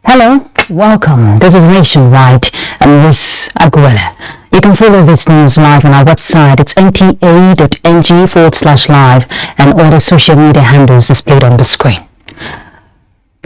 Hello, welcome. This is Nationwide and Miss Aguela. You can follow this news live on our website. It's nta.ng/live and all the social media handles displayed on the screen.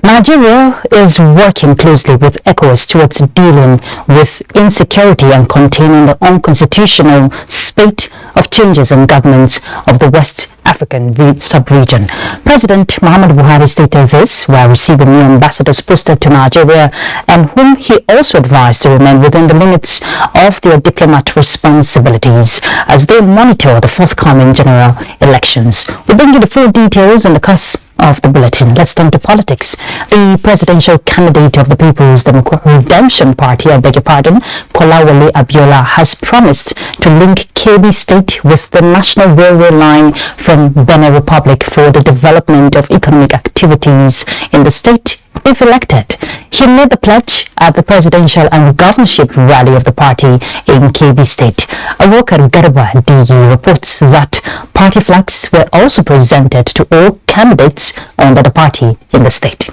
Nigeria is working closely with ECOWAS towards dealing with insecurity and containing the unconstitutional spate of changes in governments of the West African sub-region. President Muhammadu Buhari stated this while receiving new ambassadors posted to Nigeria, and whom he also advised to remain within the limits of their diplomat responsibilities as they monitor the forthcoming general elections. We'll bring you the full details in the course of the bulletin. Let's turn to politics. The presidential candidate of the People's Redemption Party, Kolawole Abiola, has promised to link Kebbi State with the national railway line from Benin Republic for the development of economic activities in the state if elected. He made the pledge at the presidential and governorship rally of the party in Kebbi State. Awokar Garba DE reports that party flags were also presented to all candidates under the party in the state.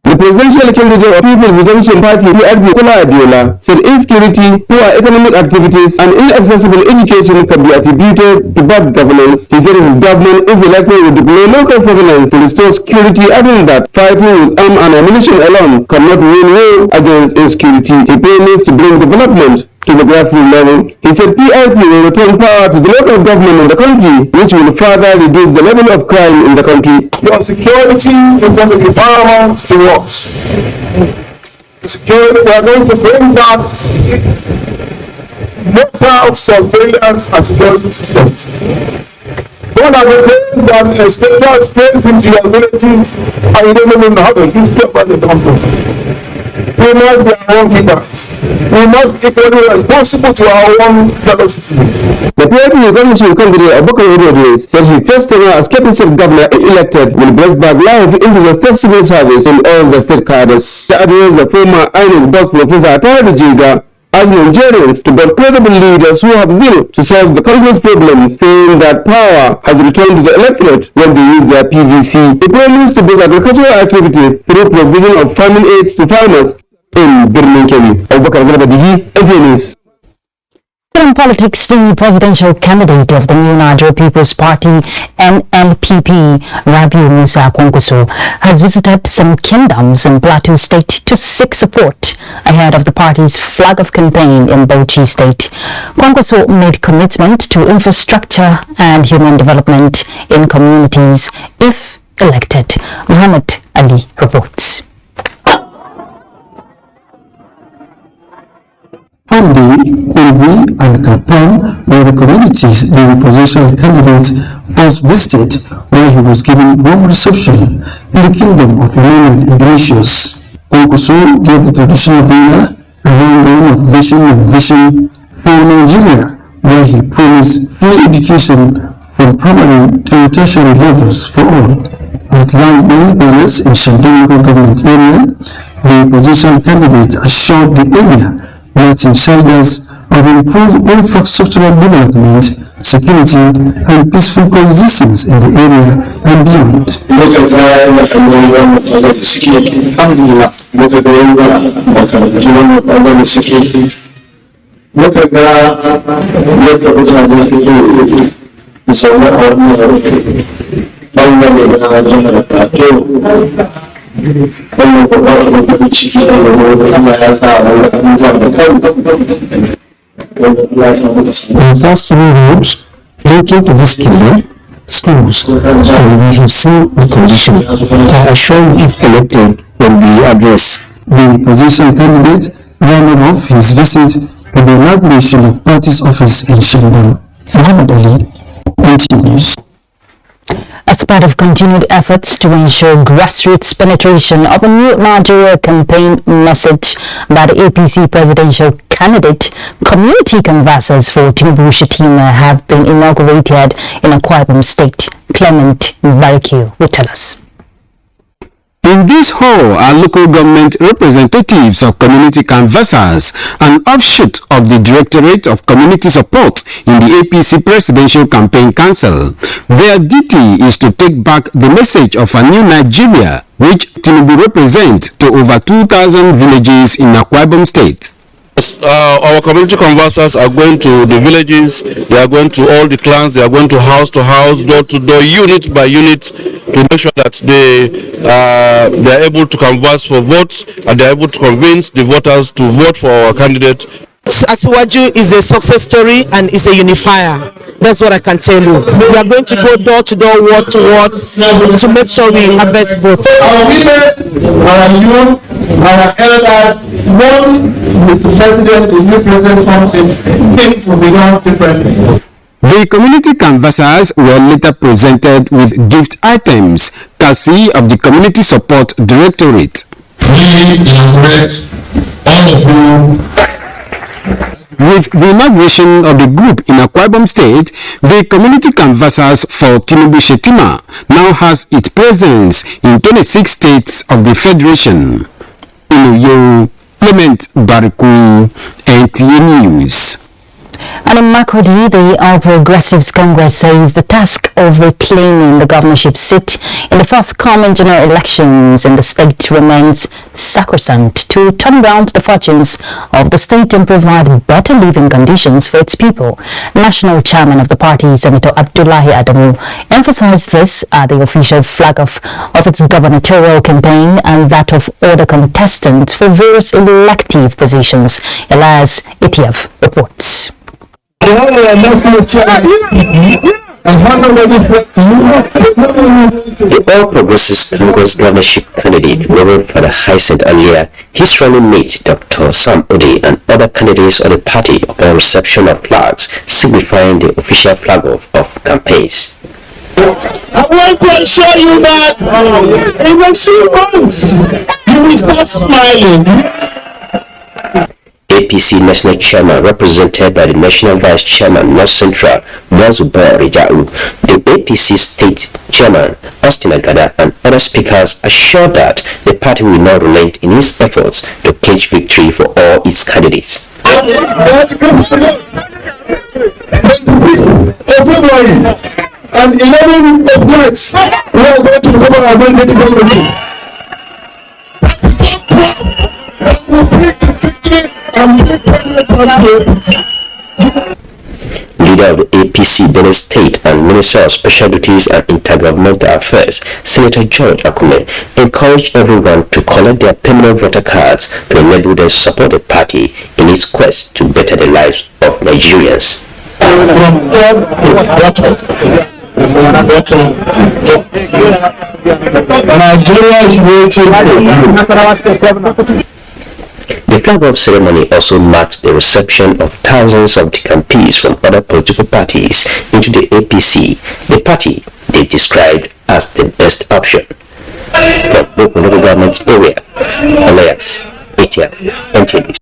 The presidential candidate of People's Redemption Party, Kolawole Abiola, said insecurity, poor economic activities, and inaccessible education can be attributed to bad governance. He said his government, if elected, would deploy local surveillance to restore security, adding that fighting with arms and ammunition alone cannot win war against insecurity. He promised to bring development to the grassroots level. He said PIP will return power to the local government in the country, which will further reduce the level of crime in the country. Your security is going to be paramount to us. Security, we are going to bring back local surveillance and security systems. One of the things that a stranger stays into your villages and you don't even know how to use them by the company. We must be our own keepers. We must be equally responsible to our own fellow citizens. The PIP governorship candidate Abubakar said he first time as capital governor elected will bring back life into the state civil service in all the state cadres. To address the former INEC boss Professor Atari Jiga as Nigerians to build credible leaders who have will to solve the country's problems, saying that power has returned to the electorate when they use their PVC. He promised to boost agricultural activity through provision of farming aids to farmers in Birnin Kebbi. Abubakar Garba DE, NTA News. In politics, the presidential candidate of the new Nigeria People's Party, NNPP, Rabiu Musa Kwankwaso, has visited some kingdoms in Plateau State to seek support ahead of the party's flag of campaign in Bauchi State. Kwankwaso made commitment to infrastructure and human development in communities if elected. Muhammad Ali reports. Ambi, Kungwi, and Kapam were the communities the presidential candidate first visited where he was given warm reception in the kingdom of Emmanuel Ignatius. Kwankwaso gave the traditional dinner a rundown of vision and vision for Nigeria, where he promised free education from primary to tertiary levels for all. At landmark banners in Shandong local government area, the presidential candidate assured the area meeting shoulders of improved infrastructural development, security, and peaceful coexistence in the area and beyond. The first three roads linking to this kingdom schools. And we have seen the condition. I assure you, if elected, will be addressed. The presidential candidate rounded off his visit with the inauguration of party's office in Shangon. Muhammad Ali, NTA News. As part of continued efforts to ensure grassroots penetration of a new Nigeria campaign message by the APC presidential candidate, community canvassers for Tinubu Shetima have been inaugurated in Akwa Ibom State. Clement Barikio will tell us. In this hall are local government representatives of community canvassers, an offshoot of the Directorate of Community Support in the APC Presidential Campaign Council. Their duty is to take back the message of a new Nigeria, which Tinubu represents to over 2,000 villages in Akwa Ibom State. Our community conversers are going to the villages, they are going to all the clans, they are going to house, door to door, unit by unit, to make sure that they are able to converse for votes and they are able to convince the voters to vote for our candidate. Asiwaju is a success story and is a unifier. That's what I can tell you. We are going to go door to door, word to word, to make sure we harvest votes. Our women, our youth, our elders, once Mr. President, the new president comes in, things will be done differently. The community canvassers were later presented with gift items, courtesy of the Community Support Directorate. We inaugurate all of you. With the inauguration of the group in Akwa Ibom State, the community canvassers for Tinubu Shetima now has its presence in 26 states of the Federation. In Uyo, Clement Barikui, NTA News. And in Makurdi, the All Progressives Congress says the task of reclaiming the governorship seat in the forthcoming general elections in the state remains sacrosanct to turn around the fortunes of the state and provide better living conditions for its people. National Chairman of the party, Senator Abdullahi Adamu, emphasized this at the official flag off of its gubernatorial campaign and that of other contestants for various elective positions. Elias Etiaf reports. The All Progressives Congress governorship candidate, Reverend Father Hyacinth Alia, his running mate Dr. Sam Ode, and other candidates of the party upon reception of flags signifying the official flag of campaigns. I want to assure you that in a few months you will start smiling. APC National Chairman, represented by the National Vice Chairman, North Central, Mwazuba Rijau, the APC State Chairman, Austin Agada, and other speakers assured that the party will not relent in its efforts to clinch victory for all its candidates. On 26th of February and 11th of March, we are going to cover our mandate government. Leader of the APC Benue State and Minister of Special Duties and Intergovernmental Affairs, Senator George Akume, encouraged everyone to collect their permanent voter cards to enable them to support the party in its quest to better the lives of Nigerians. The flag-off ceremony also marked the reception of thousands of decampees from other political parties into the APC, the party they described as the best option. From local government area, Elias Etiaf, NTA.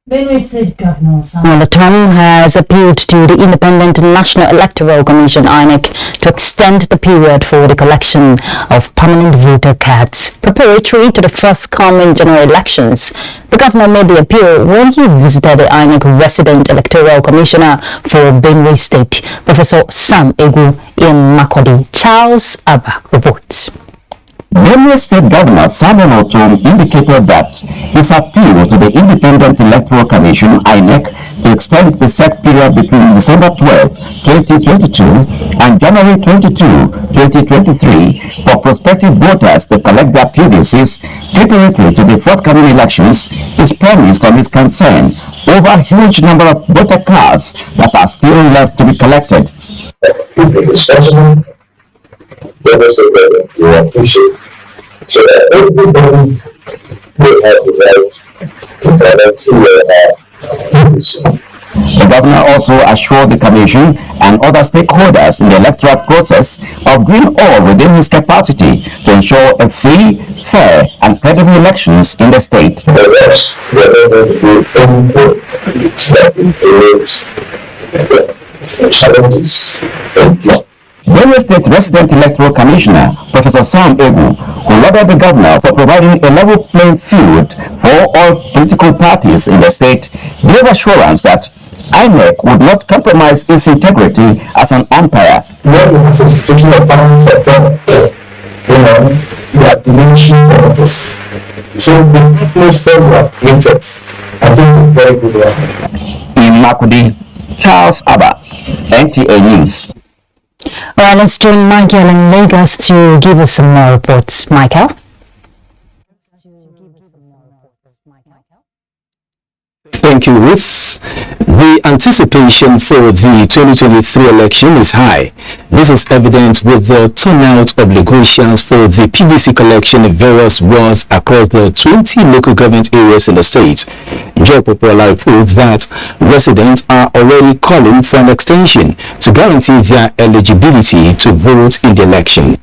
Benue State Governor Samuel Otom has appealed to the Independent National Electoral Commission (INEC) to extend the period for the collection of permanent voter cards preparatory to the forthcoming general elections. The governor made the appeal when he visited the INEC resident electoral commissioner for Benue State, Professor Sam Egu, in Makurdi. Charles Abba reports. Benue State Governor Samuel Otom indicated that his appeal to the Independent Electoral Commission (INEC) to extend the set period between December 12, 2022 and January 22, 2023 for prospective voters to collect their PVCs preparatory to the forthcoming elections is premised on his concern over a huge number of voter cards that are still left to be collected. responsible, demonstrate will appreciate, so that everybody will have the right to have The governor also assured the commission and other stakeholders in the electoral process of doing all within his capacity to ensure a free, fair, and credible elections in the state. Benue State Resident Electoral Commissioner Professor Sam Egu, who lauded the governor for providing a level playing field for all political parties in the state, gave assurance that INEC would not compromise its integrity as an umpire. When we have a situation of balance of power, we are diminishing purpose. So the atmosphere we have created, I think it's a very good one. In Makudi, Charles Abba, NTA News. All right, let's join Michael in Lagos to give us some more reports. Michael? Thank you, Ruth. The anticipation for the 2023 election is high. This is evident with the turnout of Lagosians for the PVC collection in various wards across the 20 local government areas in the state. Joe Popola reports that residents are already calling for an extension to guarantee their eligibility to vote in the election.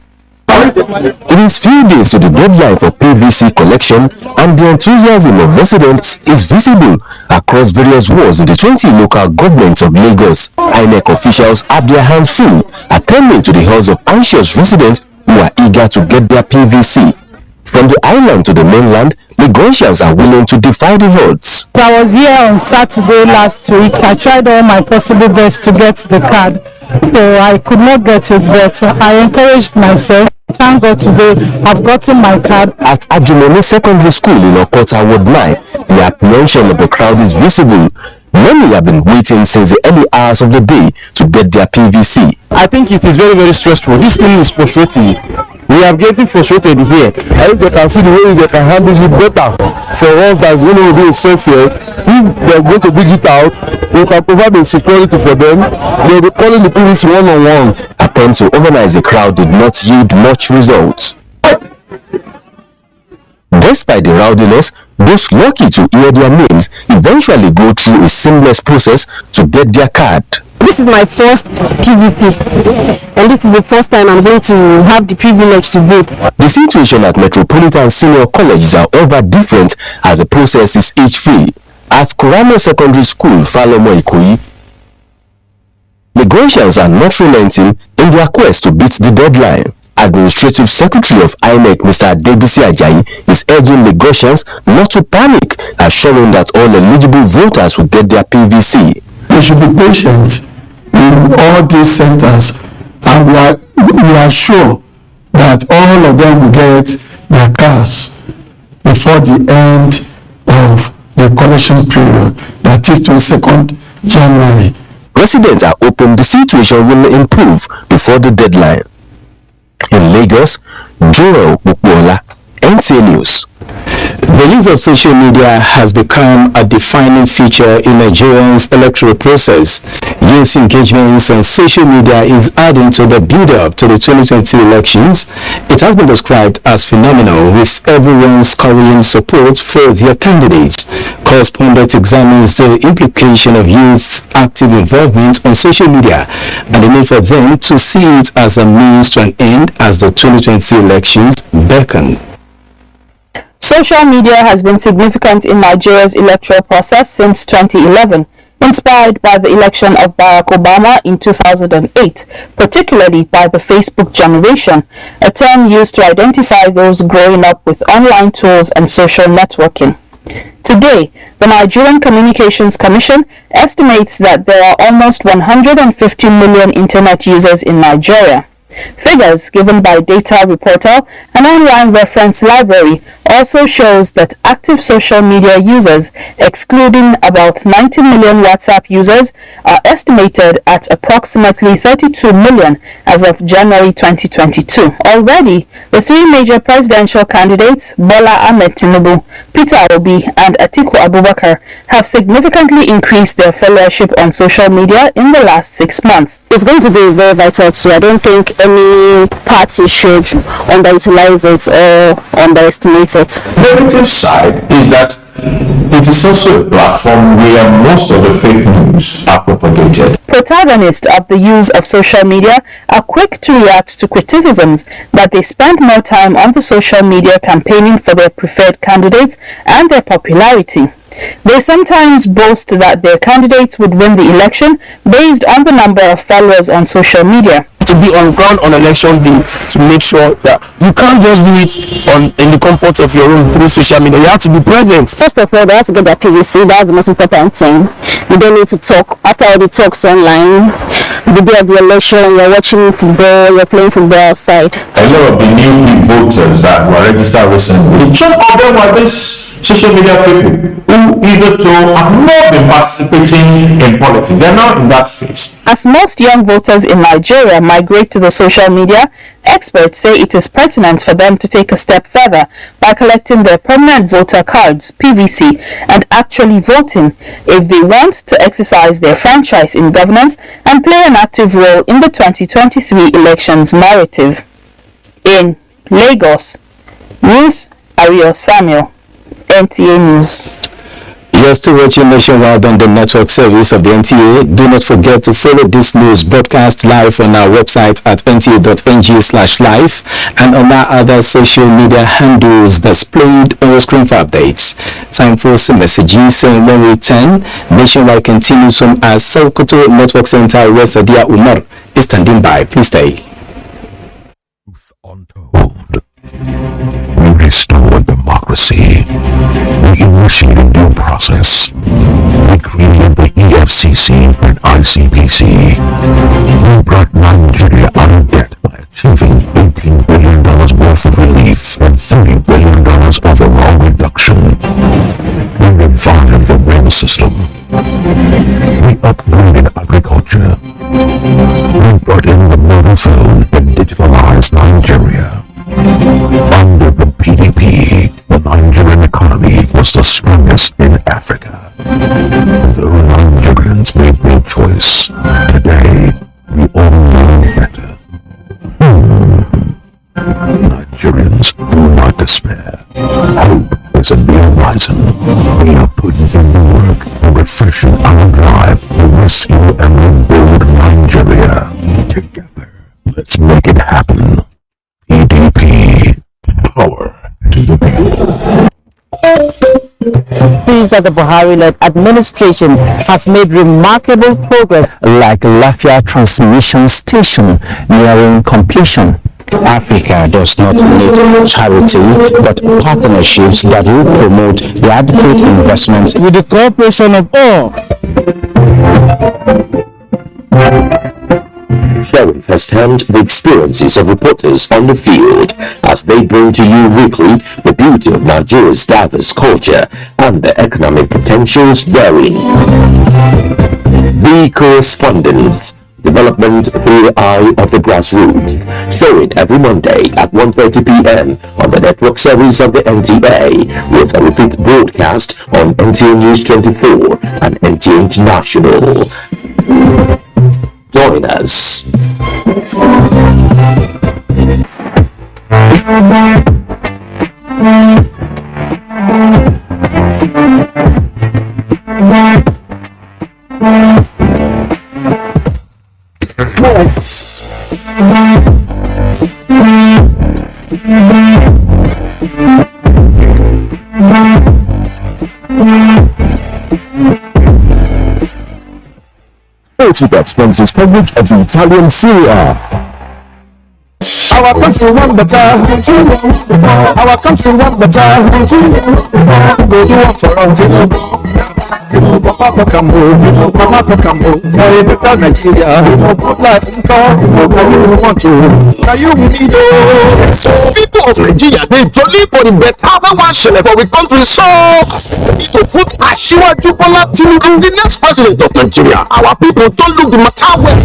It is few days to the deadline for PVC collection, and the enthusiasm of residents is visible across various wards in the 20 local governments of Lagos. INEC officials have their hands full attending to the halls of anxious residents who are eager to get their PVC. From the island to the mainland, Lagosians are willing to defy the odds. I was here on Saturday last week. I tried all my possible best to get the card, so I could not get it, but I encouraged myself. Thank God today I've gotten my card. At Ajumoni Secondary School in Okota Ward 9, the apprehension of the crowd is visible. Many have been waiting since the early hours of the day to get their PVC. I think it is very, very stressful. This thing is frustrating. We are getting frustrated here. I think they can see the way they can handle it better. For us that's going to be stressed here, if they are going to bring it out, we can provide the security for them. They will be calling the police one-on-one. Attempts to organize the crowd did not yield much results. Despite the rowdiness, those lucky to hear their names eventually go through a seamless process to get their card. This is my first PVC, and this is the first time I'm going to have the privilege to vote. The situation at Metropolitan Senior College is however different as the process is age-free. At Kuramo Secondary School, Falomo Ikoyi, Lagosians are not relenting in their quest to beat the deadline. Administrative Secretary of INEC, Mr. Debisi Ajayi, is urging Lagosians not to panic, assuring that all eligible voters will get their PVC. We should be patient in all these centers, and we are sure that all of them will get their cars before the end of the collection period, that is 22nd January. Residents are hoping the situation will improve before the deadline. In Lagos, Joel Bukwola, NTA News. The use of social media has become a defining feature in Nigerians' electoral process. Youth engagements on social media is adding to the build-up to the 2023 elections. It has been described as phenomenal, with everyone scoring support for their candidates. Correspondent examines the implication of youth's active involvement on social media and the need for them to see it as a means to an end as the 2023 elections beckon. Social media has been significant in Nigeria's electoral process since 2011, inspired by the election of Barack Obama in 2008, particularly by the Facebook generation, a term used to identify those growing up with online tools and social networking. Today, the Nigerian Communications Commission estimates that there are almost 150 million internet users in Nigeria. Figures given by Data Reporter, an online reference library, also shows that active social media users, excluding about 90 million WhatsApp users, are estimated at approximately 32 million as of January 2022. Already, the three major presidential candidates, Bola Ahmed Tinubu, Peter Obi, and Atiku Abubakar, have significantly increased their followership on social media in the last 6 months. It's going to be very vital too. I don't think any party should underutilize it or underestimate it. The negative side is that it is also a platform where most of the fake news are propagated. Protagonists of the use of social media are quick to react to criticisms that they spend more time on the social media campaigning for their preferred candidates and their popularity. They sometimes boast that their candidates would win the election based on the number of followers on social media. To be on ground on election day, to make sure that you can't just do it in the comfort of your room through social media. You have to be present. First of all, they have to get their PVC. That's the most important thing. You don't need to talk after all the talks online. The day of the election, you're watching football, you're playing football outside. A lot of the new voters that were registered recently, some of them were these social media people who hitherto have not been participating in politics. They're now in that space. As most young voters in Nigeria migrate to the social media, experts say it is pertinent for them to take a step further by collecting their permanent voter cards, PVC, and actually voting if they want to exercise their franchise in governance and play an active role in the 2023 elections narrative. In Lagos, Ruth Ario Samuel, NTA News. You're still watching Nationwide on the network service of the NTA. Do not forget to follow this news broadcast live on our website at nta.ng/live and on our other social media handles displayed on your screen for updates. Time for some messages, and when we return, Nationwide continues from our Sokoto Network Center where Sadia Umar is standing by. Please stay. We restored democracy. We initiated due process. We created the EFCC and ICPC. We brought Nigeria out of debt by achieving $18 billion worth of relief and $30 billion overall reduction. We revived the rail system. We upgraded agriculture. We brought in the mobile phone and digitalized Nigeria. Under the PDP, the Nigerian economy was the strongest in Africa. Though Nigerians made their choice, today we all know better. Nigerians, do not despair. Hope is in the horizon. We are putting in the work and refreshing our drive to rescue and rebuild Nigeria. Together, let's make it happen. PDP, power to the people. Pleased that the Buhari-led administration has made remarkable progress, like Lafia Transmission Station nearing completion. Africa does not need charity, but partnerships that will promote the adequate investment with the cooperation of all. Sharing firsthand the experiences of reporters on the field as they bring to you weekly the beauty of Nigeria's diverse culture and the economic potentials therein. The Correspondent, development through the eye of the grassroots, showing every Monday at 1:30 p.m. on the network service of the NTA, with a repeat broadcast on NTA News 24 and NTA International. Join us. Sportsbet sponsors coverage of the Italian Serie A. Our country want better. Our country want better. Go do it for us. Papa come home, Papa come home. Tell you better Nigeria, good life in town. You want to, now you need it. So people of Nigeria, they jolly for the better one shell for we country so to put Asiwaju Bola Tinubu the next president of Nigeria. Our people don't look the matter well.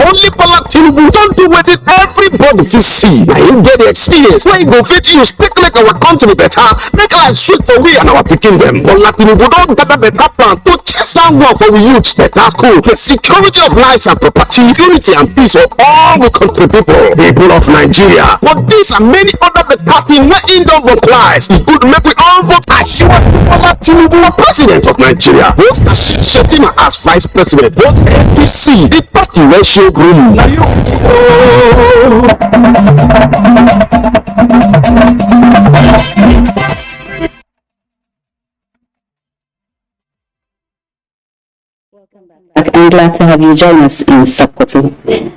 Only Bola Tinubu don't do what everybody can see. Now you get the experience where you go fit use take like our country better, make life sweet for we and our picking them. Bola Tinubu don't gather better plan to chase down work for we youth, better school, the security of lives and property, unity and peace of all the country people of Nigeria. But these and many other better things where in don't applies. It could make we all vote Asiwaju Bola Tinubu president of Nigeria. Vote Shetima as vice president. Vote APC, the party where show green. Now you I'm glad to have you join us in Sokoto.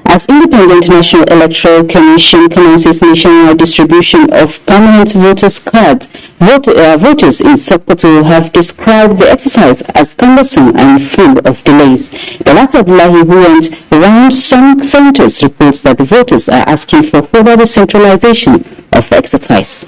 As Independent National Electoral Commission commences nationwide distribution of permanent voters' cards, voters in Sokoto have described the exercise as cumbersome and full of delays. The latter Abdullahi, who went around some centers, reports that the voters are asking for further decentralization of the exercise.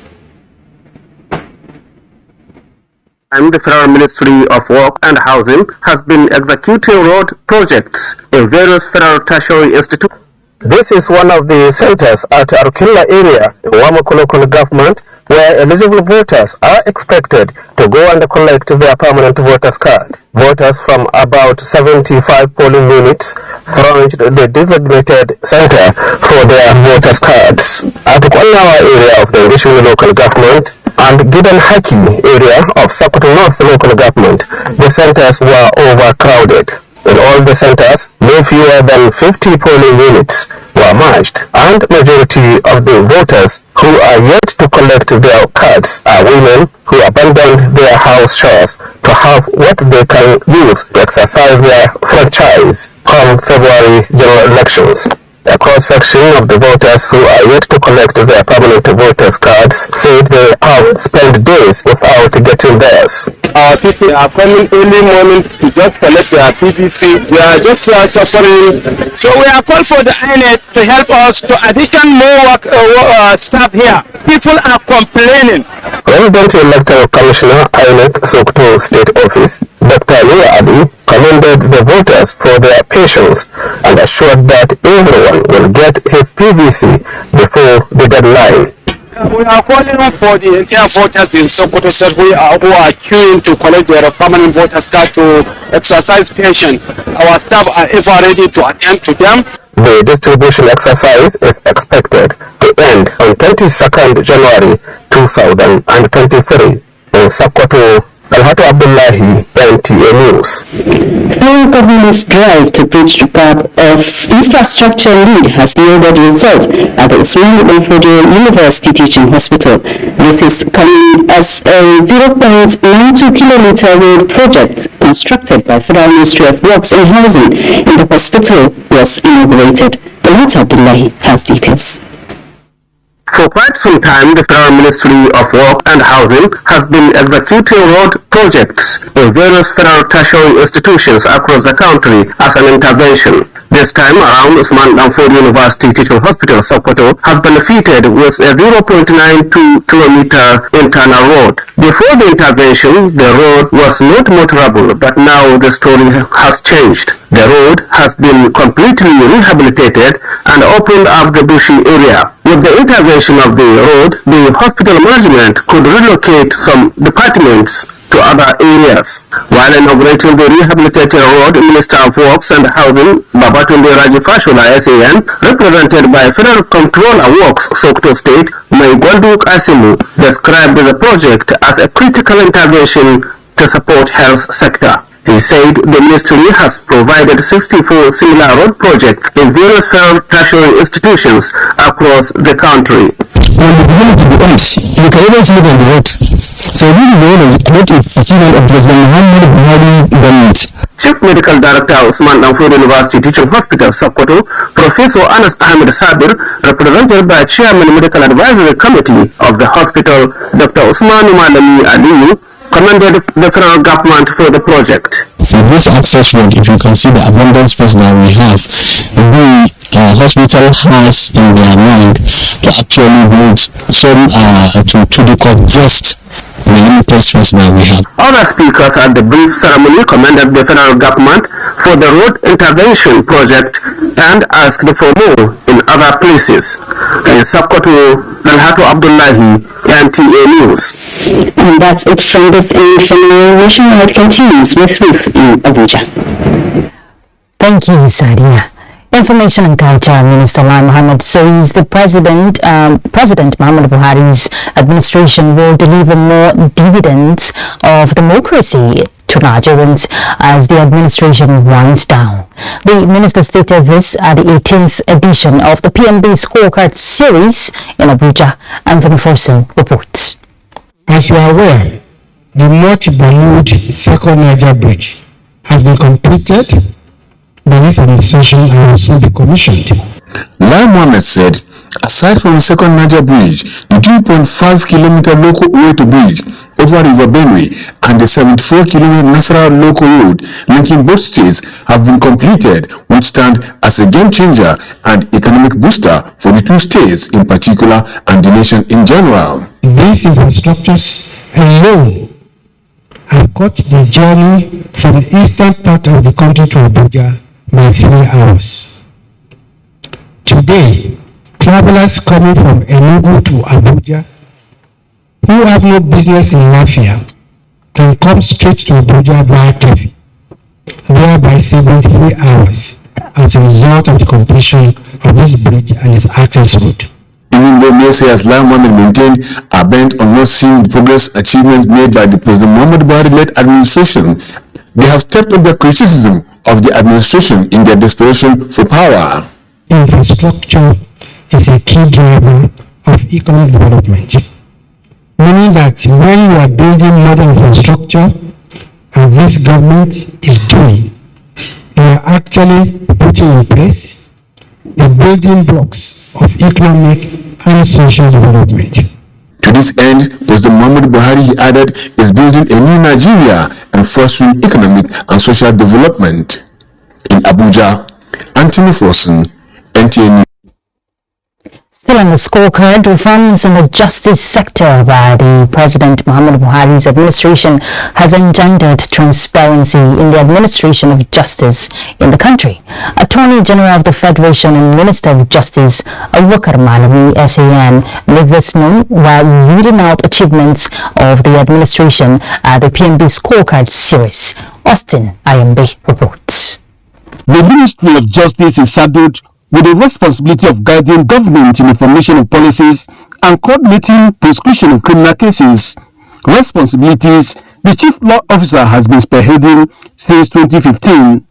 And the Federal Ministry of Work and Housing has been executing road projects in various federal tertiary institutions. This is one of the centers at Arukilla area in Wamako local government where eligible voters are expected to go and collect their permanent voters card. Voters from about 75 polling units thronged the designated center for their voters cards. At Kwanawa area of the Nigerian local government and Gidan Haki area of Sokoto North local government, the centers were overcrowded. In all the centers, no fewer than 50 polling units were merged, and majority of the voters who are yet to collect their cards are women who abandoned their house chores to have what they can use to exercise their franchise come February general elections. A cross-section of the voters who are yet to collect their permanent voters cards said they have spent days without getting theirs. Our people are coming early morning to just collect their PVC. We are just here suffering. So we are called for the INET to help us to addition more staff here. People are complaining. Resident Electoral Commissioner INEC Sokoto State Office, Dr. Leah Adi, commended the voters for their patience and assured that everyone will get his PVC before the deadline. We are calling for the entire voters in Sokoto State who are queuing to collect their permanent voters card to exercise patience. Our staff are ever ready to attend to them. The distribution exercise is expected to end on 22nd January 2023 in Sokoto. Alhatu Abdullahi, NTA News. Our government's drive to bridge the gap of infrastructure need has yielded results at the Usman Danfodio University Teaching Hospital. This is coming as a 0.92 kilometer road project constructed by Federal Ministry of Works and Housing in the hospital was inaugurated. Alhatu Abdullahi has details. For quite some time, the Federal Ministry of Work and Housing has been executing road projects in various federal tertiary institutions across the country as an intervention. This time around, Usman Danfodio University Teaching Hospital, Sokoto, has benefited with a 0.92 kilometer internal road. Before the intervention, the road was not motorable, but now the story has changed. The road has been completely rehabilitated and opened up the bushy area. With the intervention of the road, the hospital management could relocate some departments to other areas. While inaugurating the rehabilitated road, Minister of Works and Housing, Babatunde Rajifashola SAN, represented by Federal Controller Works, Sokoto State, Maigwandu Kasimu, described the project as a critical intervention to support health sector. He said the ministry has provided 64 similar road projects in various federal tertiary institutions across the country. When the beginning to the end, you can always live on the road. So really the great achievement of President Muhammad Buhari government. Chief Medical Director Usman Danfodio University Teaching Hospital, Sokoto, Professor Anas Ahmed Sabir, represented by Chairman Medical Advisory Committee of the hospital, Dr. Usman Malami Aliyu, commended the federal government for the project. For this access road, if you can see the abundant space that we have, the hospital has in their mind to actually build some to the congest the limited space that we have. Other speakers at the brief ceremony commended the federal government for the road intervention project and asked for more in other places. In Sokoto, Dalhatu Abdullahi, NTA News. And that's it from this edition. Nationwide continues with Ruth in Abuja. Thank you, Sadia. Information and Culture Minister Lai Mohammed says the President Muhammadu Buhari's administration will deliver more dividends of democracy to Nigerians as the administration winds down. The minister stated this at the 18th edition of the PMB Scorecard Series in Abuja. Anthony Forson reports. As you are aware, the multi-valued second Niger bridge has been completed by this administration and also be commissioned. Lai Mohammed said, aside from the second Niger bridge, the 2.5-kilometer local way to bridge over River Benue and the 74-kilometer Nasarawa local road linking both states have been completed, which stand as a game changer and economic booster for the two states in particular and the nation in general. These infrastructures alone have cut the journey from the eastern part of the country to Abuja by 3 hours. Today, travelers coming from Enugu to Abuja who have no business in Lafia can come straight to Abuja via Kefi, thereby saving 3 hours as a result of the completion of this bridge and its access road. Even though naysayers Lai Mohammed maintained are bent on not seeing the progress achievements made by the President Muhammadu Buhari-led administration, they have stepped up their criticism of the administration in their desperation for power. Infrastructure is a key driver of economic development, meaning that when you are building modern infrastructure, as this government is doing, you are actually putting in place the building blocks of economic and social development. To this end, President Muhammadu Buhari, he added, is building a new Nigeria and fostering economic and social development. In Abuja, Anthony Forson, NTA News. Still on the scorecard, reforms in the justice sector by the President Muhammadu Buhari's administration has engendered transparency in the administration of justice in the country. Attorney General of the Federation and Minister of Justice, Abubakar Malami, SAN, made this known while reading out achievements of the administration at the PMB Scorecard Series. Austin Ayambe reports. The Ministry of Justice is saddled with the responsibility of guiding government in the formation of policies and coordinating prosecution of criminal cases, responsibilities the Chief Law Officer has been spearheading since 2015.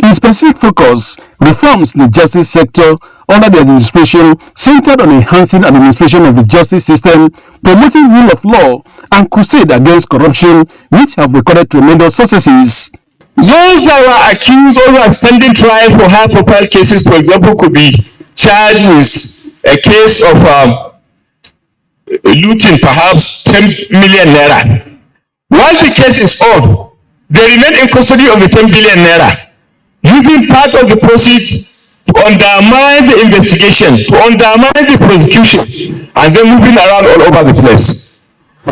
In specific focus, reforms in the justice sector under the administration centered on enhancing administration of the justice system, promoting rule of law, and crusade against corruption, which have recorded tremendous successes. Those that were accused or were standing trial for high-profile cases, for example, could be charged with a case of looting perhaps 10 million naira. Once the case is on, they remain in custody of the 10 billion naira, using part of the proceeds to undermine the investigation, to undermine the prosecution, and then moving around all over the place.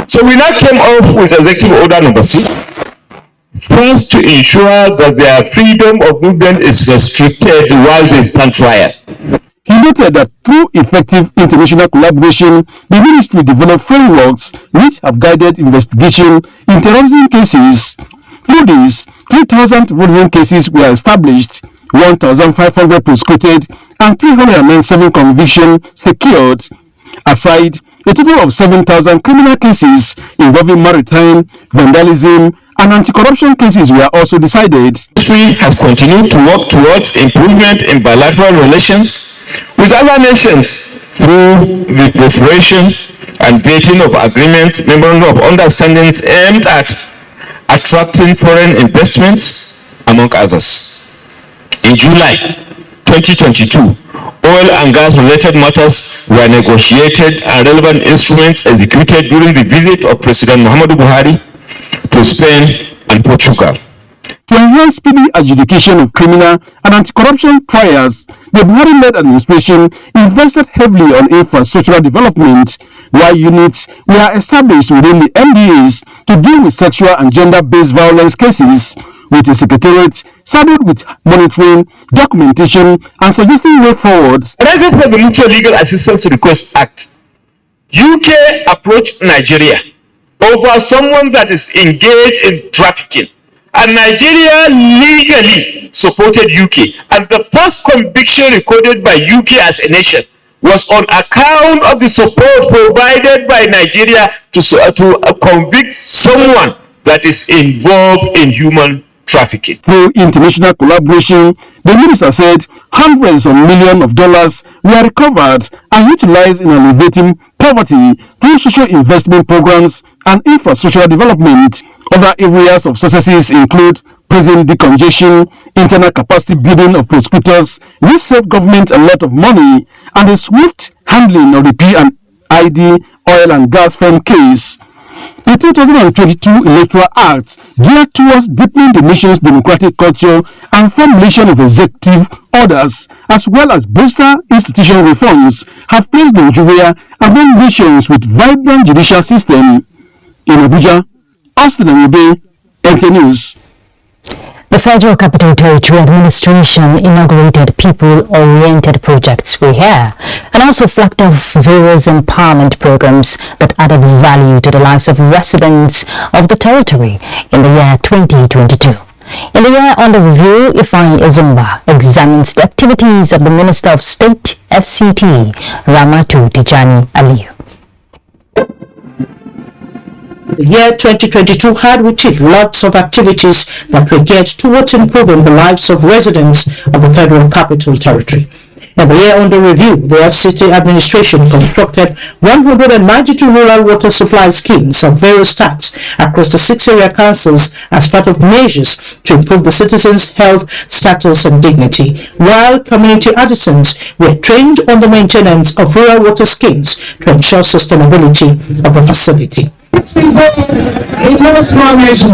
So we now came up with Executive Order number 6. First, to ensure that their freedom of movement is restricted while they stand trial. He noted that through effective international collaboration, the ministry developed frameworks which have guided investigation in terrorism cases. Through this, 3,000 terrorism cases were established, 1,500 prosecuted, and 397 convictions secured. Aside, a total of 7,000 criminal cases involving maritime, vandalism, and anti-corruption cases were also decided. The ministry has continued to work towards improvement in bilateral relations with other nations through the preparation and dating of agreements, memorandum of understandings aimed at attracting foreign investments, among others. In July 2022, oil and gas related matters were negotiated and relevant instruments executed during the visit of President Muhammadu Buhari to Spain and Portugal. To enhance speedy adjudication of criminal and anti-corruption trials, the Buhari-led administration invested heavily on infrastructural development, while units were established within the NDAs to deal with sexual and gender-based violence cases, with a secretariat saddled with monitoring, documentation, and suggesting way forwards. Arising from the Mutual Legal Assistance Request Act, UK approached Nigeria over someone that is engaged in trafficking, and Nigeria legally supported UK, and the first conviction recorded by UK as a nation was on account of the support provided by Nigeria to convict someone that is involved in human trafficking. Through international collaboration, the minister said hundreds of millions of dollars were recovered and utilized in alleviating poverty through social investment programs and infrastructural development. Other areas of successes include prison decongestion, internal capacity building of prosecutors, which saved government a lot of money, and the swift handling of the P&ID oil and gas firm case. The 2022 Electoral Act, geared towards deepening the nation's democratic culture and formulation of executive orders, as well as bolster institutional reforms, have placed Nigeria among nations with vibrant judicial system. In Abuja, Austin Ayobe, NTA News. The Federal Capital Territory Administration inaugurated people-oriented projects we hear, and also flagged off various empowerment programs that added value to the lives of residents of the territory in the year 2022. In the year under review, Ifeanyi Ezumba examines the activities of the Minister of State, FCT, Ramatu Tijani Aliyu. The year 2022 had with it lots of activities that were geared towards improving the lives of residents of the Federal Capital Territory. In the year under review, the FCT administration constructed 192 rural water supply schemes of various types across the 6 area councils as part of measures to improve the citizens' health, status and dignity, while community artisans were trained on the maintenance of rural water schemes to ensure sustainability of the facility. In no small nation,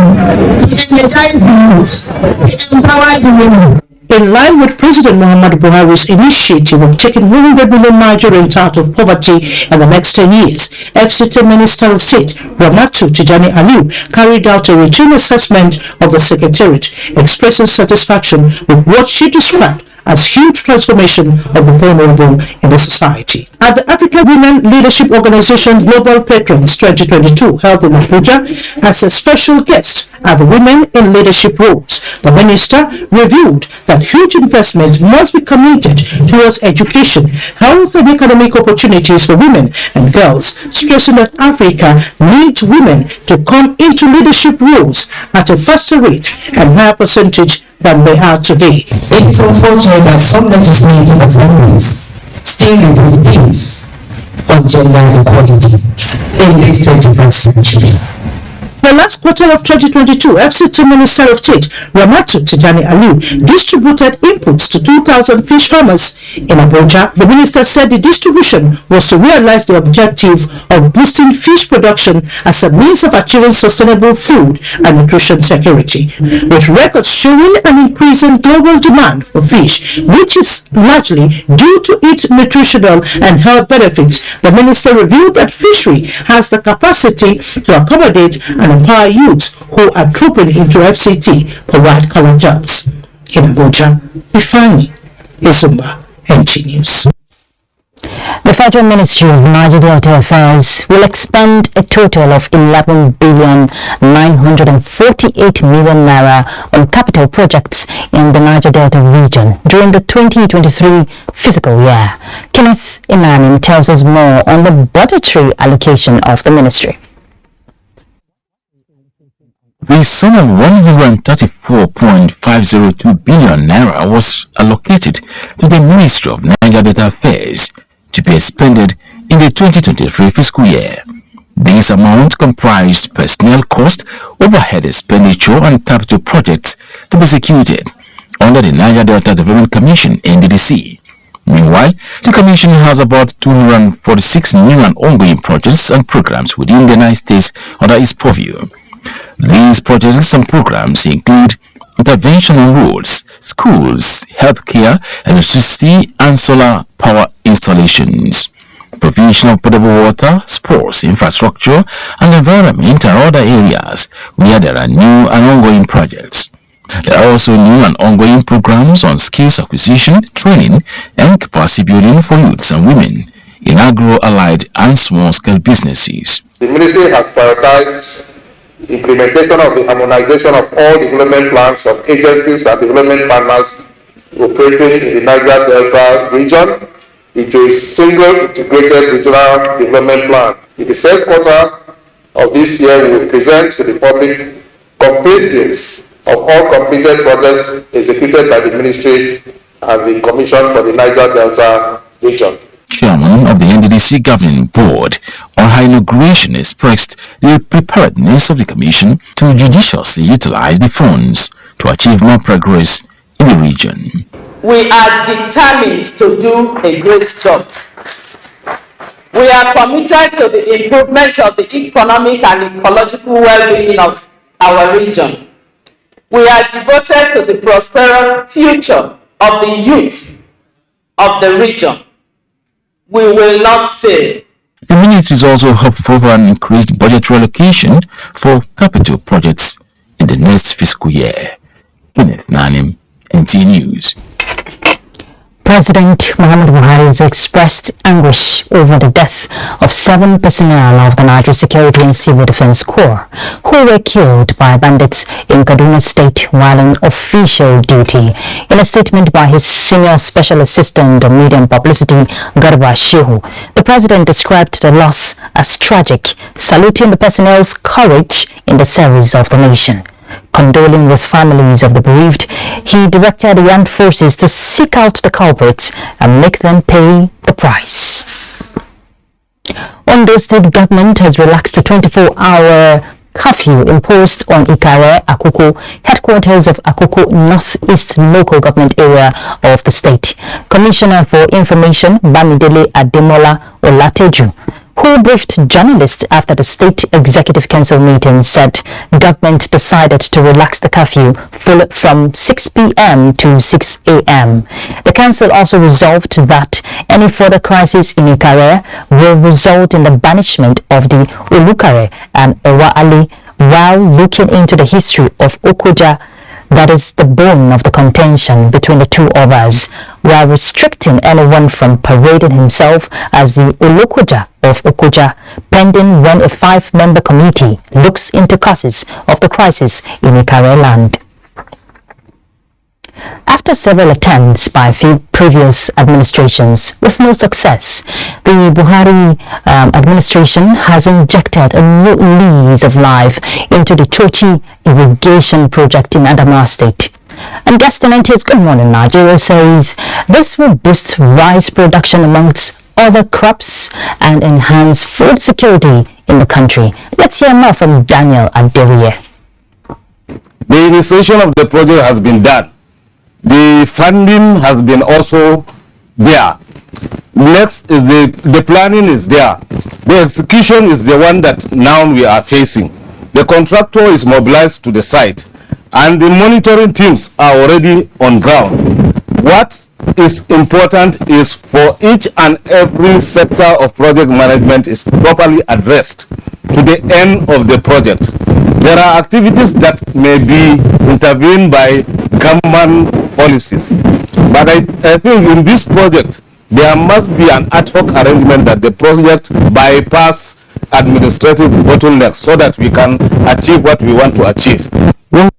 empower the women. In line with President Muhammadu Buhari's initiative of taking 100 million Nigerians out of poverty in the next 10 years, FCT Minister of State Ramatu Tijani Aliyu carried out a routine assessment of the Secretariat, expressing satisfaction with what she described as huge transformation of the vulnerable in the society. At the African Women Leadership Organization Global Patrons 2022 held in Abuja, as a special guest are the women in leadership roles. The minister revealed that huge investment must be committed towards education, health and economic opportunities for women and girls, stressing that Africa needs women to come into leadership roles at a faster rate and higher percentage than they are today. It is unfortunate that some legislative assemblies still resist peace on gender equality in this 21st century. The last quarter of 2022, FCT Minister of State Ramatu Tijani Aliyu distributed inputs to 2,000 fish farmers in Abuja. The minister said the distribution was to realize the objective of boosting fish production as a means of achieving sustainable food and nutrition security. With records showing an increasing global demand for fish, which is largely due to its nutritional and health benefits, the minister revealed that fishery has the capacity to accommodate and empower youths who are trooping into FCT for white-collar jobs. In Abuja, Ifeanyi Ezumba, NTA News. The Federal Ministry of Niger Delta Affairs will expend a total of 11,948 million naira on capital projects in the Niger Delta region during the 2023 fiscal year. Kenneth Inanim tells us more on the budgetary allocation of the ministry. The sum of 134.502 billion naira was allocated to the Ministry of Niger Delta Affairs to be expended in the 2023 fiscal year. This amount comprised personnel cost, overhead expenditure and capital projects to be executed under the Niger Delta Development Commission (NDDC). Meanwhile, the Commission has about 246 new and ongoing projects and programs within the United States under its purview. These projects and programs include intervention on roads, schools, healthcare, electricity and solar power installations, provision of potable water, sports, infrastructure and environment are other areas where there are new and ongoing projects. There are also new and ongoing programs on skills acquisition, training and capacity building for youths and women in agro-allied and small-scale businesses. The ministry has prioritized implementation of the harmonization of all development plans of agencies and development partners operating in the Niger Delta region into a single integrated regional development plan. In the first quarter of this year, we will present to the public complete lists of all completed projects executed by the ministry and the Commission for the Niger Delta region. Chairman of the NDDC Governing Board on her inauguration expressed the preparedness of the Commission to judiciously utilize the funds to achieve more progress in the region. We are determined to do a great job. We are committed to the improvement of the economic and ecological well-being of our region. We are devoted to the prosperous future of the youth of the region. We will not fail. The ministry is also hopeful for an increased budgetary allocation for capital projects in the next fiscal year. Kenneth Nanim, NTA News. President Muhammadu Buhari has expressed anguish over the death of 7 personnel of the Nigerian Security and Civil Defense Corps who were killed by bandits in Kaduna State while on official duty. In a statement by his senior special assistant on media and publicity, Garba Shehu, the president described the loss as tragic, saluting the personnel's courage in the service of the nation. Condoling with families of the bereaved, he directed the armed forces to seek out the culprits and make them pay the price. Ondo State government has relaxed the 24-hour curfew imposed on Ikare, Akoko, headquarters of Akoko Northeast Local Government Area of the state. Commissioner for Information, Bamidele Ademola Olateju, who briefed journalists after the State Executive Council meeting, said government decided to relax the curfew from 6 p.m. to 6 a.m. The council also resolved that any further crisis in Ikare will result in the banishment of the Ulukare and Owaali while looking into the history of Okuja, that is the bone of the contention between the two others, while restricting anyone from parading himself as the Olokoja of Okuja, pending when a 5-member committee looks into causes of the crisis in Ikare land. After several attempts by previous administrations with no success, the Buhari administration has injected a new lease of life into the Chochi irrigation project in Adamawa State. And Guest 98's Good Morning Nigeria says this will boost rice production amongst other crops and enhance food security in the country. Let's hear more from Daniel Aderiye. The initiation of the project has been done. The funding has been also there. Next is the planning is there. The execution is the one that now we are facing. The contractor is mobilized to the site and the monitoring teams are already on ground. What is important is for each and every sector of project management is properly addressed to the end of the project. There are activities that may be intervened by government policies, but I think in this project there must be an ad hoc arrangement that the project bypass administrative bottlenecks so that we can achieve what we want to achieve. We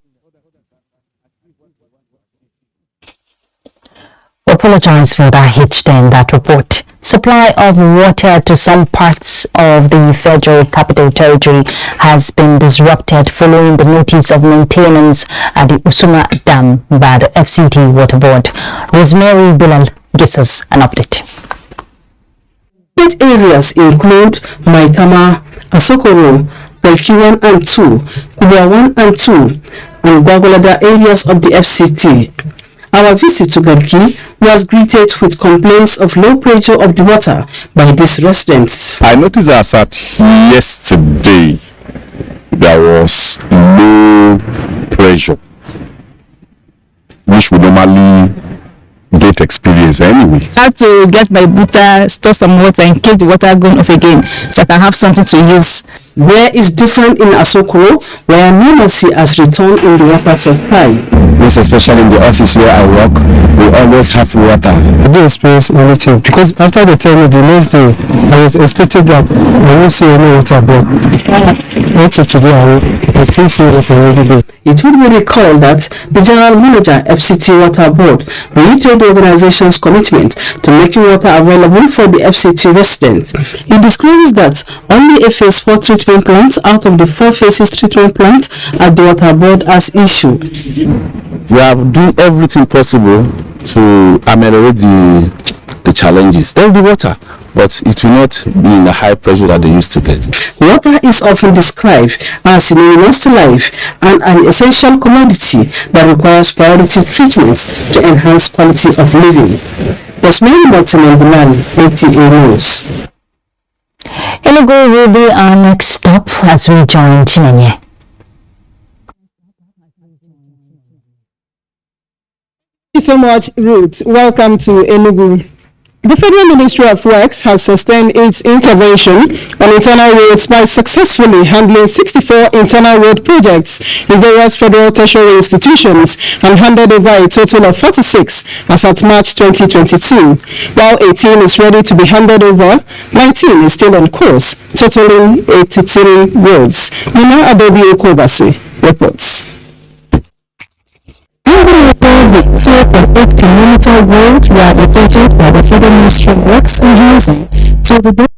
apologize for that hitch in that report. Supply of water to some parts of the Federal Capital Territory has been disrupted following the notice of maintenance at the Usuma Dam by the FCT Water Board. Rosemary Bilal gives us an update. State areas include Maitama, Asokoro, Belki 1 and 2, Kubwa 1 and 2, and Gwagwalada areas of the FCT. Our visit to Garki was greeted with complaints of low pressure of the water by these residents. I noticed as at yesterday there was low pressure, which we normally don't experience anyway. I have to get my butter, store some water in case the water going off again, so I can have something to use. Where is different in Asokoro, where normalcy has returned in the water supply. Most especially in the office where I work, we always have water. I didn't experience anything because after they tell me the next day, I was expected that I won't see any water, but until today I still see it already there. It would be recalled that the General Manager, FCT Water Board, reiterated the organization's commitment to making water available for the FCT residents. He discloses that only a phase 4 treatment plant out of the 4 phases treatment plants at the Water Board has issued. We have done everything possible to ameliorate the challenges. There will be water, but it will not be in the high pressure that they used to get. Water is often described as luminous to life and an essential commodity that requires priority treatment to enhance quality of living. Rosemary Morton on the land, NTA News. Enugu will be our next stop as we join Chinenye. Thank you so much, Ruth. Welcome to Enugu. The Federal Ministry of Works has sustained its intervention on internal roads by successfully handling 64 internal road projects in various federal tertiary institutions and handed over a total of 46 as at March 2022. While 18 is ready to be handed over, 19 is still on course, totaling 83 roads. Nina Adobe Okobasi reports. The 3.8-kilometer road rehabilitated by the Federal Ministry of Works and Housing to the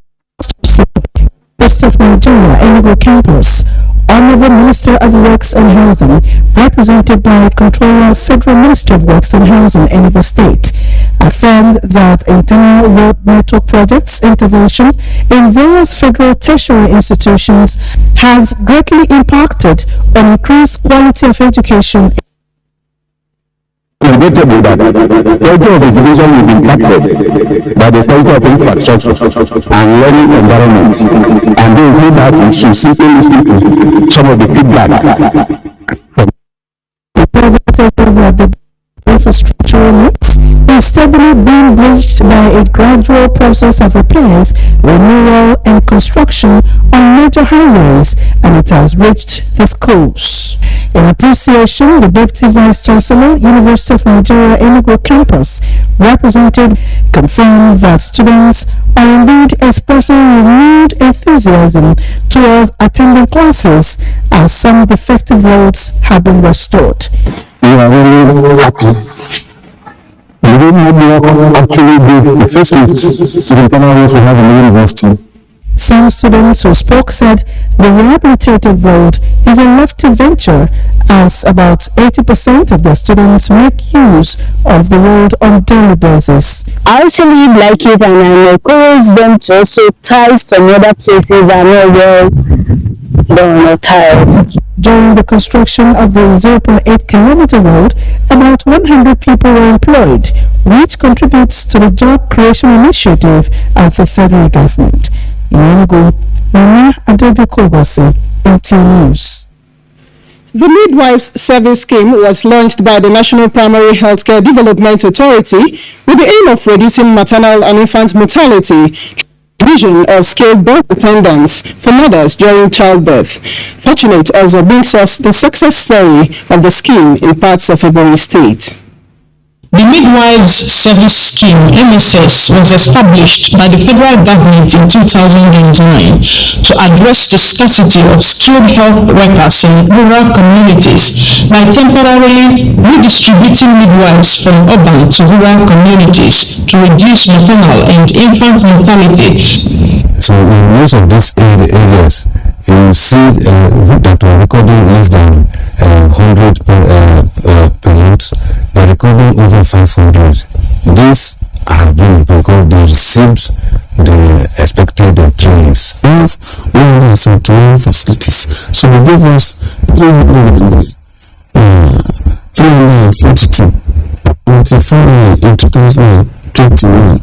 West of Nigeria Enugu campus. Honorable Minister of Works and Housing, represented by Controller Federal Ministry of Works and Housing Enugu State, affirmed that internal road network projects intervention in various federal tertiary institutions have greatly impacted on increased quality of education. Regrettable that quality of education will be impacted by the quality of infrastructure and learning environment, and those who that should simply listen to some of the feedback from the private sectors of the infrastructure needs is steadily being bridged by a gradual process of repairs, renewal, and construction on major highways, and it has reached the schools. In appreciation, the Deputy Vice Chancellor, University of Nigeria Enugu campus, represented, confirmed that students are indeed expressing renewed enthusiasm towards attending classes as some defective roads have been restored. We are really happy. The road actually gave the facilities to the internal roads we have in the university. Some students who spoke said the rehabilitated road is a lofty venture, as about 80% of the students make use of the road on a daily basis. I actually like it, and I encourage them to also try some other places that are not well done or tired. During the construction of the 0.8-kilometer road, about 100 people were employed, which contributes to the job creation initiative of the federal government. In Enugu, Nina Adobe Kobasi, NTA News. The Midwives Service Scheme was launched by the National Primary Healthcare Development Authority with the aim of reducing maternal and infant mortality, provision of skilled birth attendants for mothers during childbirth. Fortunate also brings us the success story of the scheme in parts of Ebonyi State. The Midwives Service Scheme, MSS, was established by the federal government in 2009 to address the scarcity of skilled health workers in rural communities by temporarily redistributing midwives from urban to rural communities to reduce maternal and infant mortality. So in most of these areas, you see that we are recording less than 100 per month. They are recording over 500. These have been because they received the expected trainings. We have 112 facilities. So they gave us 342. Until finally in 2021,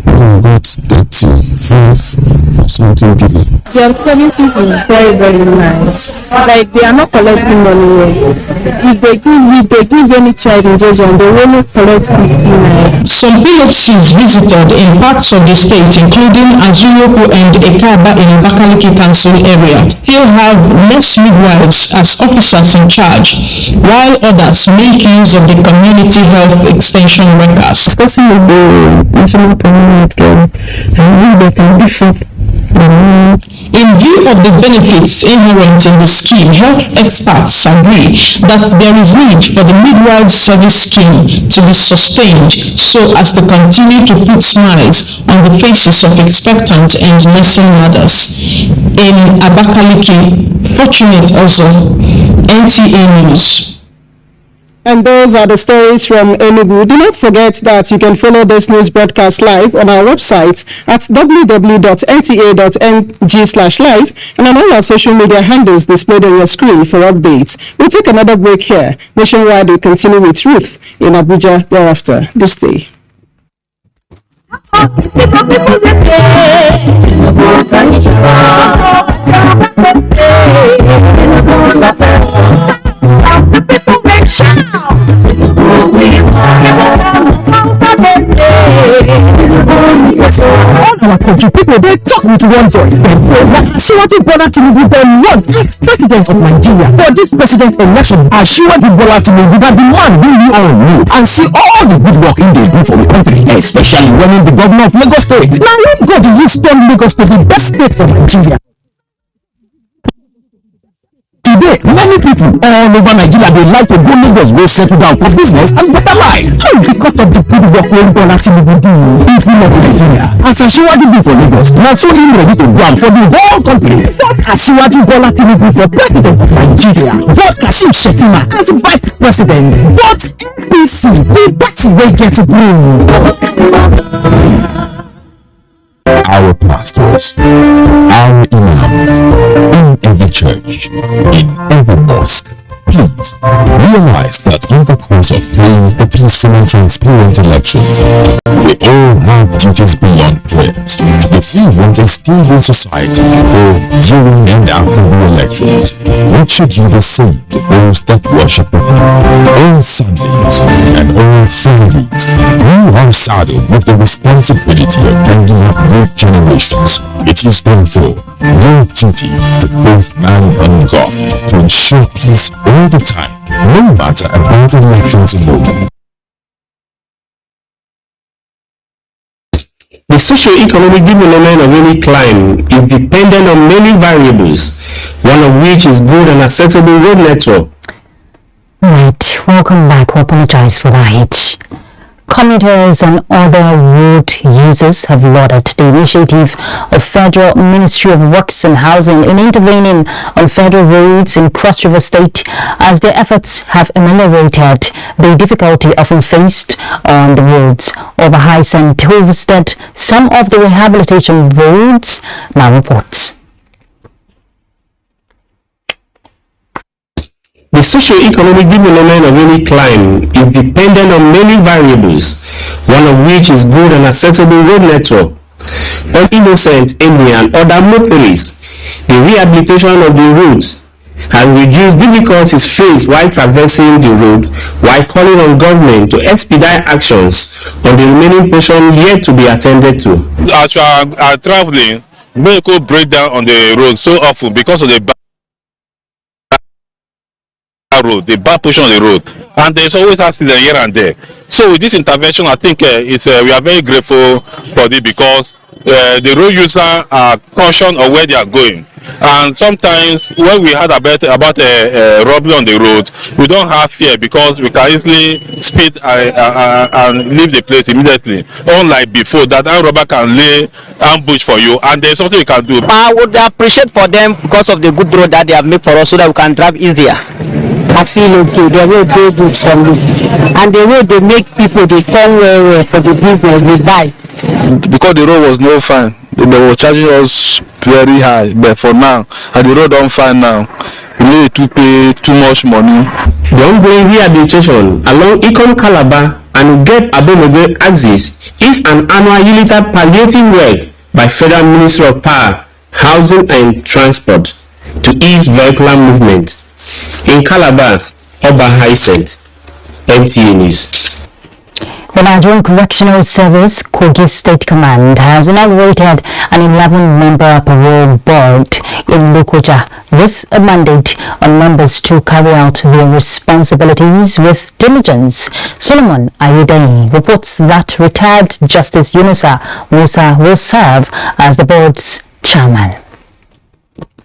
we got 35 or something billion. Their services is very, very nice. Like they are not collecting money. If they give any child injection, they will not collect 15 naira. Some PHCs visited in parts of the state, including Azuyoku and Ekaba in Abakaliki Council area, still have less midwives as officers in charge, while others make use of the community health extension workers. Discussing with the national community, they can be food. In view of the benefits inherent in the scheme, health experts agree that there is need for the midwife service scheme to be sustained so as to continue to put smiles on the faces of expectant and nursing mothers. In Abakaliki, Fortunate also, NTA News. And those are the stories from Enugu. Do not forget that you can follow this news broadcast live on our website at www.nta.ng/live and on all our social media handles displayed on your screen for updates. We'll take another break here. Nationwide will continue with Ruth in Abuja thereafter. This day. All our country people, they talk with one voice. They say that Asiwaju Bola Tinubu dem want as president of Nigeria. For this president election, Asiwaju Bola Tinubu na the man wey we all know and see all the good work he dey do for the country, especially when he be governor of Lagos State. Na him God use turn Lagos to the best state for Nigeria. Today, many people all over Nigeria dey like to go Lagos go settle down for business and better life. And because of the good work wey Bola Tinubu do, people of Nigeria, as Asiwaju do for Lagos, na so him ready to do am for the whole country. Vote Asiwaju Bola Tinubu for president of Nigeria. Vote Kashim Shettima as vice president. Vote APC, the party wey get blue. Our pastors, our imams, in every church, in every mosque, please realize that in the course of praying for peaceful and transparent elections, we all have duties beyond prayers. If we want a stable society before, during, and after the elections, what should you be saying to those that worship with you? All Sundays and all Fridays, you are saddled with the responsibility of bringing up good generations. It is therefore your duty to both man and God to ensure peace all the time, no matter about elections alone. The socio-economic development of any clime is dependent on many variables, one of which is good and accessible road network. Right, welcome back. We apologize for that. Commuters and other road users have lauded the initiative of Federal Ministry of Works and Housing in intervening on federal roads in Cross River State as their efforts have ameliorated the difficulty often faced on the roads. Overhigh Sent, who visited some of the rehabilitation roads, now reports. The socio-economic development of any clime is dependent on many variables, one of which is good and accessible road network. For innocent, Amy and other motorists, the rehabilitation of the roads has reduced difficulties faced while traversing the road, while calling on government to expedite actions on the remaining portion yet to be attended to. As you are traveling, vehicle break down on the road so often because of the the bad portion of the road, and there's always accident here and there. So with this intervention, I think we are very grateful for it because the road users are cautioned of where they are going. And sometimes when we heard about a robbery on the road, we don't have fear because we can easily speed and leave the place immediately. Unlike before, that armed robber can lay ambush for you, and there's something you can do. I would appreciate for them because of the good road that they have made for us, so that we can drive easier. I feel okay. The way they do for me, and the way they make people they come well for the business they buy. Because the road was no fine, they were charging us very high. But for now, and the road don't fine now, we need to pay too much money. The ongoing rehabilitation along Ikon Calabar and Get Abomogo axis is an annual unilateral palliative work by Federal Ministry of Power housing and transport to ease vehicular movement. In Calabar, Oba Hyacinth, NTA News. The Nigerian Correctional Service Kogi State Command has inaugurated an 11-member parole board in Lokoja with a mandate on members to carry out their responsibilities with diligence. Solomon Ayudei reports that retired Justice Yunusa Musa will serve as the board's chairman.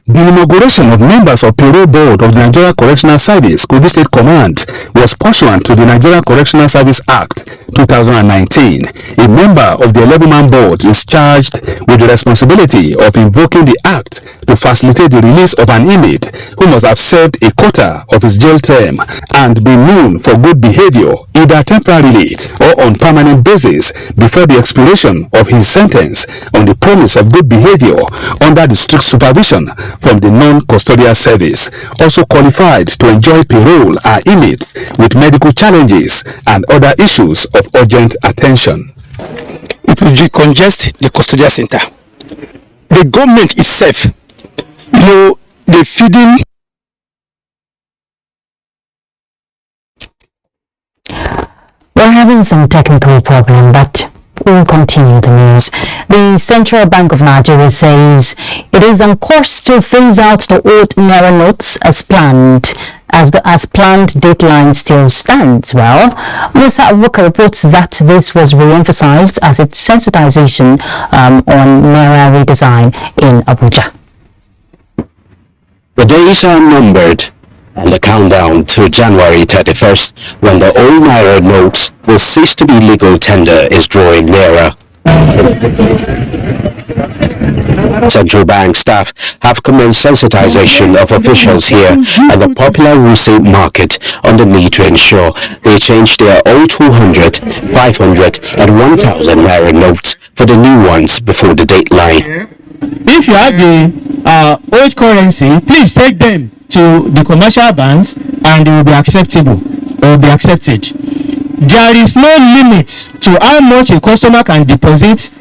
The inauguration of members of Parole Board of the Nigerian Correctional Service, Kogi State Command, was pursuant to the Nigerian Correctional Service Act 2019. A member of the 11-man board is charged with the responsibility of invoking the act to facilitate the release of an inmate who must have served a quarter of his jail term and be known for good behavior, either temporarily or on permanent basis, before the expiration of his sentence on the promise of good behavior under the strict supervision from the non-custodial service. Also qualified to enjoy parole are inmates with medical challenges and other issues of urgent attention. It will decongest the custodial center. The government itself, the feeding. We're having some technical problem, but we'll continue the news. The Central Bank of Nigeria says it is on course to phase out the old Naira notes as planned. As planned deadline still stands. Well, Musa Abubakar reports that this was re-emphasized as its sensitization on Naira redesign in Abuja. The days are numbered and the countdown to January 31st, when the old Naira notes will cease to be legal tender, is drawing nearer. Central Bank staff have commenced sensitization of officials here at the popular resale market on the need to ensure they change their old 200, 500 and 1,000 Naira notes for the new ones before the deadline. If you have the old currency, please take them to the commercial banks and they will be acceptable. They will be accepted. There is no limit to how much a customer can deposit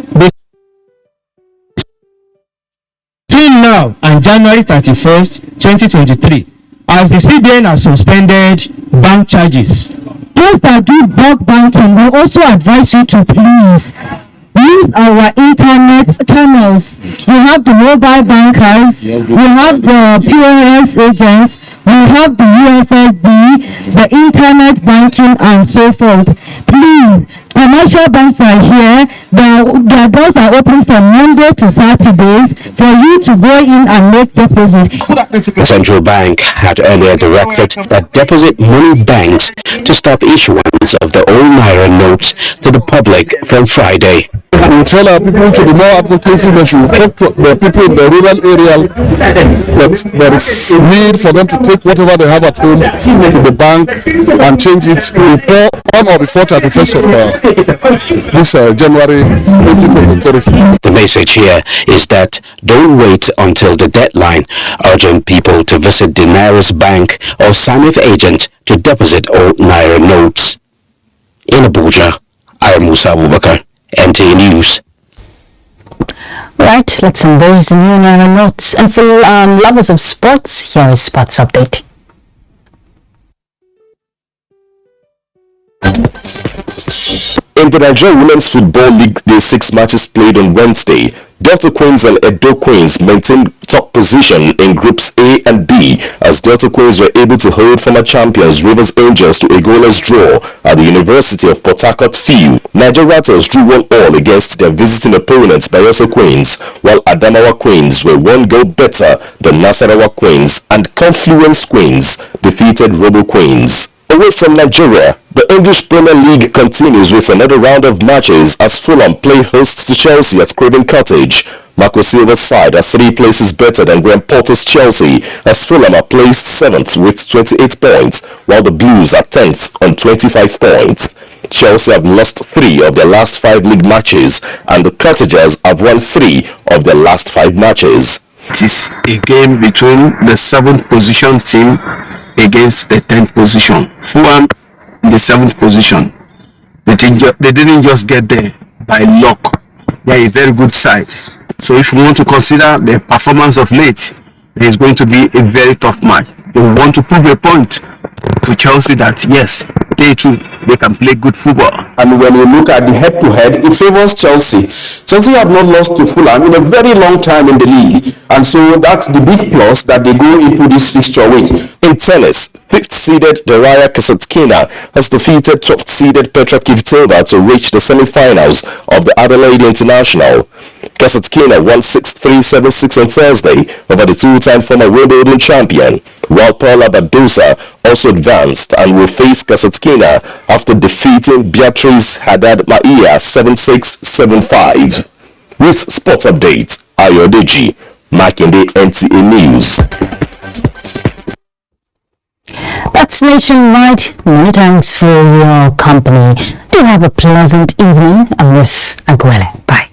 between now and January 31st, 2023, as the CBN has suspended bank charges. Those that do bulk banking, we also advise you to please use our internet channels. We have the mobile bankers, we have the POS agents, we have the USSD, the internet banking and so forth. Please, commercial banks are here. Their doors are open from Monday to Saturdays for you to go in and make deposit. The Central Bank had earlier directed that deposit money banks to stop issuance of the old Naira notes to the public from Friday. We tell our people to be more advocacy, that you talk to the people in the rural area, that there is need for them to take whatever they have at home to the bank and change it before 31st of this January 2023. The message here is that don't wait until the deadline, urging people to visit the nearest bank or SANIF agent to deposit old Naira notes. In Abuja, I am Musa Abubakar, NTA News. Right, let's embrace the new Naira notes. And for lovers of sports, here is Sports Update. In the Nigerian Women's Football League, the 6 matches played on Wednesday. Delta Queens and Edo Queens maintained top position in Groups A and B as Delta Queens were able to hold former champions Rivers Angels to a goalless draw at the University of Port Harcourt Field. Niger Rattles drew 1-1 against their visiting opponents Bayelsa Queens, while Adamawa Queens were 1 goal better than Nasarawa Queens, and Confluence Queens defeated Robo Queens. Away from Nigeria, the English Premier League continues with another round of matches as Fulham play host to Chelsea at Craven Cottage. Marco Silva's side are 3 places better than Graham Potter's Chelsea, as Fulham are placed 7th with 28 points, while the Blues are 10th on 25 points. Chelsea have lost 3 of their last 5 league matches, and the Cottagers have won 3 of their last 5 matches. It is a game between the 7th position team against the 10th position. Fulham in the 7th position. They didn't just get there by luck. They are a very good side. So if we want to consider the performance of late, it's going to be a very tough match. They want to prove a point to Chelsea that yes, they too, they can play good football. And when you look at the head-to-head, it favors Chelsea. Chelsea have not lost to Fulham in a very long time in the league, and so that's the big plus that they go into this fixture with. In tennis, 5th-seeded Daria Kasatkina has defeated 12th-seeded Petra Kvitova to reach the semi-finals of the Adelaide International. Kasatkina won 6-3, 7-6 on Thursday over the two-time former Wimbledon champion, while Paula Badosa also advanced and will face Kasatkina after defeating Beatriz Haddad Maia 7-6, 7-5. With sports updates, Ayodeji, Makinde, NTA News. That's nationwide. Many thanks for your company. Do have a pleasant evening. I'm Ruth Aguele. Bye.